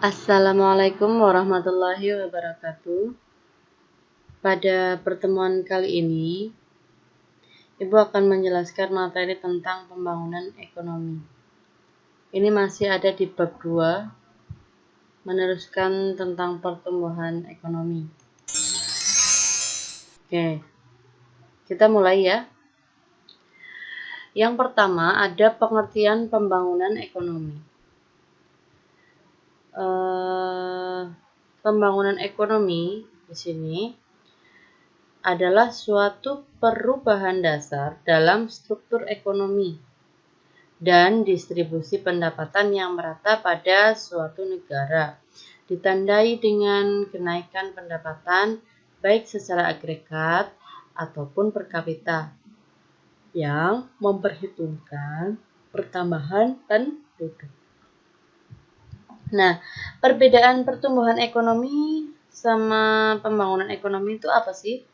Assalamualaikum warahmatullahi wabarakatuh. Pada pertemuan kali ini, Ibu akan menjelaskan materi tentang pembangunan ekonomi. Ini masih ada di bab 2, meneruskan tentang pertumbuhan ekonomi. Oke, kita mulai ya. Yang pertama ada pengertian pembangunan ekonomi. Pembangunan ekonomi di sini adalah suatu perubahan dasar dalam struktur ekonomi dan distribusi pendapatan yang merata pada suatu negara, ditandai dengan kenaikan pendapatan baik secara agregat ataupun per kapita yang memperhitungkan pertambahan penduduk. Nah, perbedaan pertumbuhan ekonomi sama pembangunan ekonomi itu apa sih?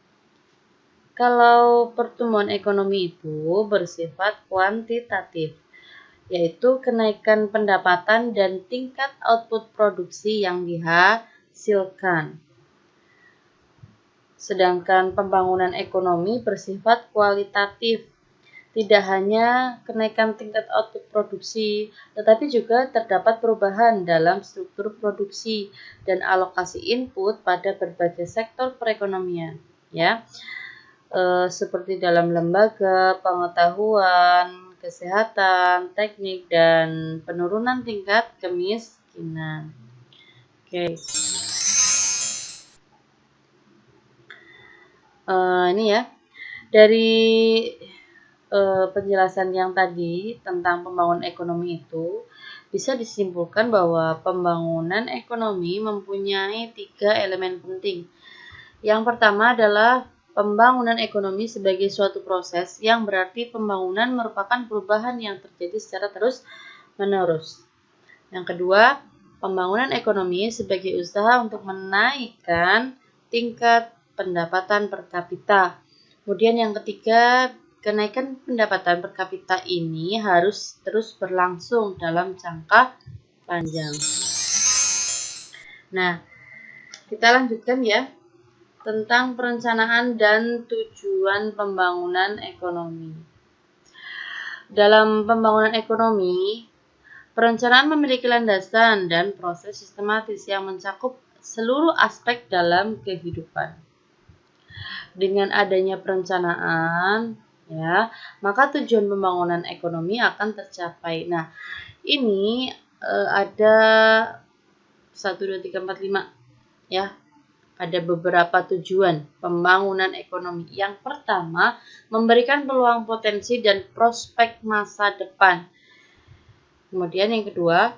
Kalau pertumbuhan ekonomi itu bersifat kuantitatif, yaitu kenaikan pendapatan dan tingkat output produksi yang dihasilkan. Sedangkan pembangunan ekonomi bersifat kualitatif, tidak hanya kenaikan tingkat output produksi, tetapi juga terdapat perubahan dalam struktur produksi dan alokasi input pada berbagai sektor perekonomian, ya. Seperti dalam lembaga, pengetahuan, kesehatan, teknik, dan penurunan tingkat kemiskinan. Oke. Ini ya, dari penjelasan yang tadi tentang pembangunan ekonomi itu bisa disimpulkan bahwa pembangunan ekonomi mempunyai 3 elemen penting. Yang pertama adalah pembangunan ekonomi sebagai suatu proses, yang berarti pembangunan merupakan perubahan yang terjadi secara terus-menerus. Yang kedua, pembangunan ekonomi sebagai usaha untuk menaikkan tingkat pendapatan per kapita. Kemudian yang ketiga, kenaikan pendapatan per kapita ini harus terus berlangsung dalam jangka panjang. Nah, kita lanjutkan ya tentang perencanaan dan tujuan pembangunan ekonomi. Dalam pembangunan ekonomi, perencanaan memiliki landasan dan proses sistematis yang mencakup seluruh aspek dalam kehidupan. Dengan adanya perencanaan, ya, maka tujuan pembangunan ekonomi akan tercapai. Nah, ini ada 1, 2, 3, 4, 5, ya. Ada beberapa tujuan pembangunan ekonomi. Yang pertama, memberikan peluang potensi dan prospek masa depan. Kemudian yang kedua,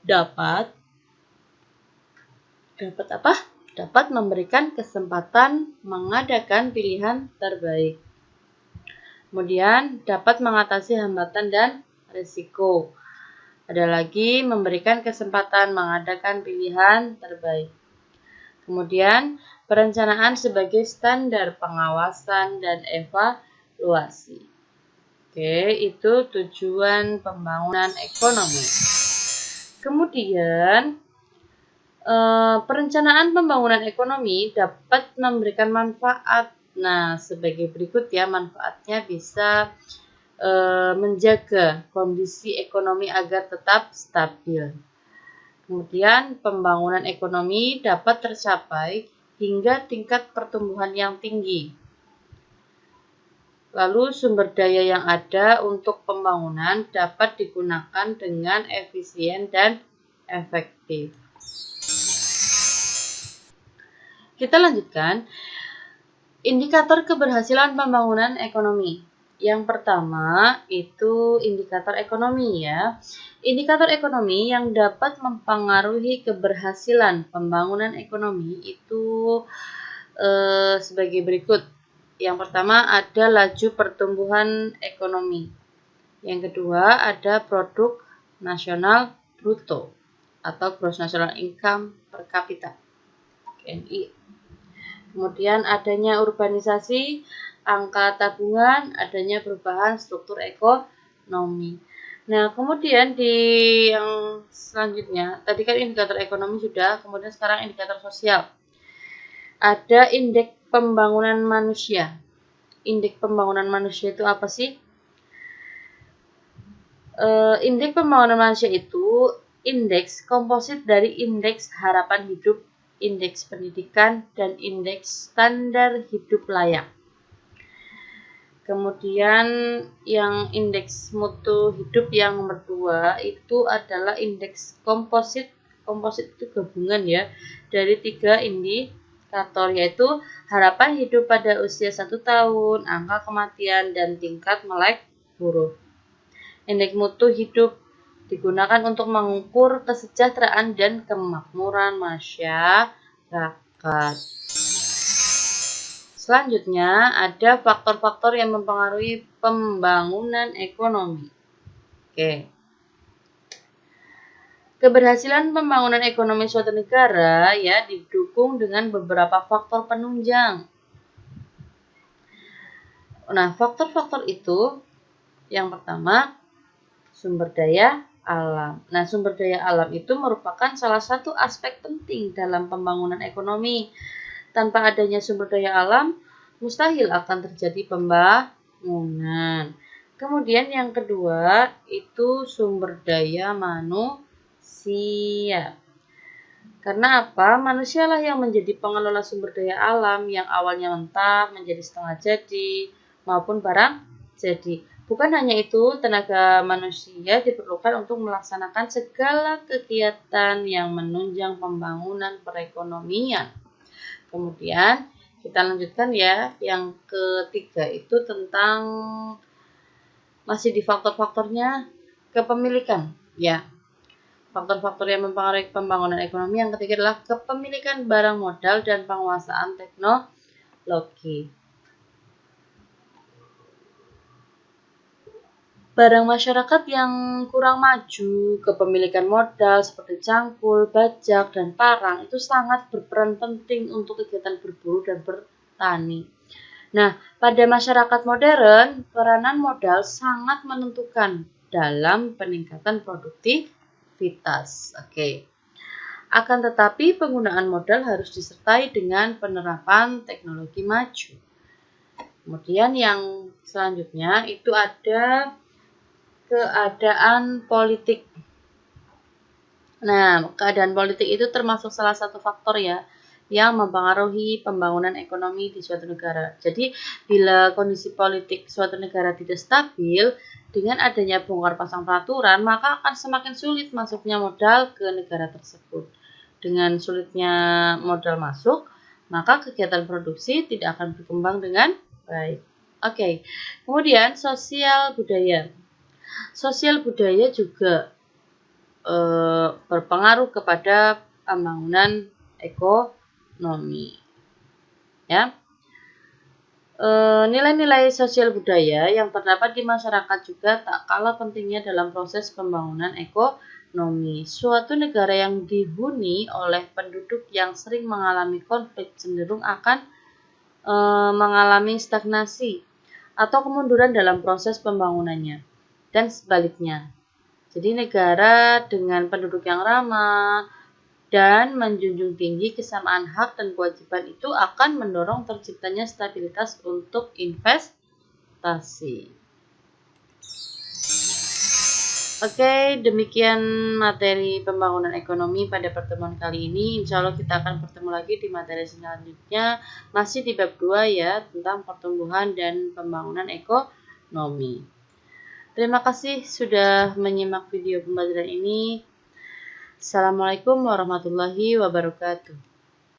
dapat apa? Dapat memberikan kesempatan mengadakan pilihan terbaik. Kemudian dapat mengatasi hambatan dan risiko. Ada lagi memberikan kesempatan mengadakan pilihan terbaik. Kemudian perencanaan sebagai standar pengawasan dan evaluasi. Oke, itu tujuan pembangunan ekonomi. Kemudian perencanaan pembangunan ekonomi dapat memberikan manfaat. Nah, sebagai berikut ya, manfaatnya bisa menjaga kondisi ekonomi agar tetap stabil. Kemudian pembangunan ekonomi dapat tercapai hingga tingkat pertumbuhan yang tinggi. Lalu sumber daya yang ada untuk pembangunan dapat digunakan dengan efisien dan efektif. Kita lanjutkan. Indikator keberhasilan pembangunan ekonomi. Yang pertama itu indikator ekonomi ya. Indikator ekonomi yang dapat mempengaruhi keberhasilan pembangunan ekonomi itu sebagai berikut. Yang pertama ada laju pertumbuhan ekonomi. Yang kedua ada produk nasional bruto atau gross national income per kapita, GNI. Kemudian adanya urbanisasi, angka tabungan, adanya perubahan struktur ekonomi. Nah, kemudian di yang selanjutnya, tadi kan indikator ekonomi sudah, kemudian sekarang indikator sosial. Ada indeks pembangunan manusia. Indeks pembangunan manusia itu apa sih? Indeks pembangunan manusia itu indeks komposit dari indeks harapan hidup, indeks pendidikan, dan indeks standar hidup layak. Kemudian yang indeks mutu hidup yang nomor 2 itu adalah indeks komposit. Komposit itu gabungan ya dari 3 indikator, yaitu harapan hidup pada usia 1 tahun, angka kematian, dan tingkat melek huruf. Indeks mutu hidup digunakan untuk mengukur kesejahteraan dan kemakmuran masyarakat. Selanjutnya, ada faktor-faktor yang mempengaruhi pembangunan ekonomi. Oke. Keberhasilan pembangunan ekonomi suatu negara ya didukung dengan beberapa faktor penunjang. Nah, faktor-faktor itu yang pertama, sumber daya alam. Nah, sumber daya alam itu merupakan salah satu aspek penting dalam pembangunan ekonomi. Tanpa adanya sumber daya alam, mustahil akan terjadi pembangunan. Kemudian yang kedua, itu sumber daya manusia. Karena apa? Manusialah yang menjadi pengelola sumber daya alam yang awalnya mentah menjadi setengah jadi maupun barang jadi. Bukan hanya itu, tenaga manusia diperlukan untuk melaksanakan segala kegiatan yang menunjang pembangunan perekonomian. Kemudian kita lanjutkan ya, yang ketiga itu tentang masih di faktor-faktornya kepemilikan ya. Faktor-faktor yang mempengaruhi pembangunan ekonomi yang ketiga adalah kepemilikan barang modal dan penguasaan teknologi. Barang masyarakat yang kurang maju, kepemilikan modal seperti cangkul, bajak, dan parang itu sangat berperan penting untuk kegiatan berburu dan bertani. Nah, pada masyarakat modern, peranan modal sangat menentukan dalam peningkatan produktivitas. Oke. Akan tetapi, penggunaan modal harus disertai dengan penerapan teknologi maju. Kemudian yang selanjutnya itu ada keadaan politik. Nah, keadaan politik itu termasuk salah satu faktor ya yang mempengaruhi pembangunan ekonomi di suatu negara. Jadi, bila kondisi politik suatu negara tidak stabil, dengan adanya bongkar pasang peraturan, maka akan semakin sulit masuknya modal ke negara tersebut. Dengan sulitnya modal masuk, maka kegiatan produksi tidak akan berkembang dengan baik. Oke. Kemudian sosial budaya. Sosial budaya juga berpengaruh kepada pembangunan ekonomi. Ya, nilai-nilai sosial budaya yang terdapat di masyarakat juga tak kalah pentingnya dalam proses pembangunan ekonomi. Suatu negara yang dihuni oleh penduduk yang sering mengalami konflik cenderung akan mengalami stagnasi atau kemunduran dalam proses pembangunannya, dan sebaliknya. Jadi negara dengan penduduk yang ramah dan menjunjung tinggi kesamaan hak dan kewajiban itu akan mendorong terciptanya stabilitas untuk investasi. Oke, demikian materi pembangunan ekonomi pada pertemuan kali ini. Insya Allah kita akan bertemu lagi di materi selanjutnya, masih di bab 2 ya, tentang pertumbuhan dan pembangunan ekonomi. Terima kasih sudah menyimak video pembelajaran ini. Assalamualaikum warahmatullahi wabarakatuh.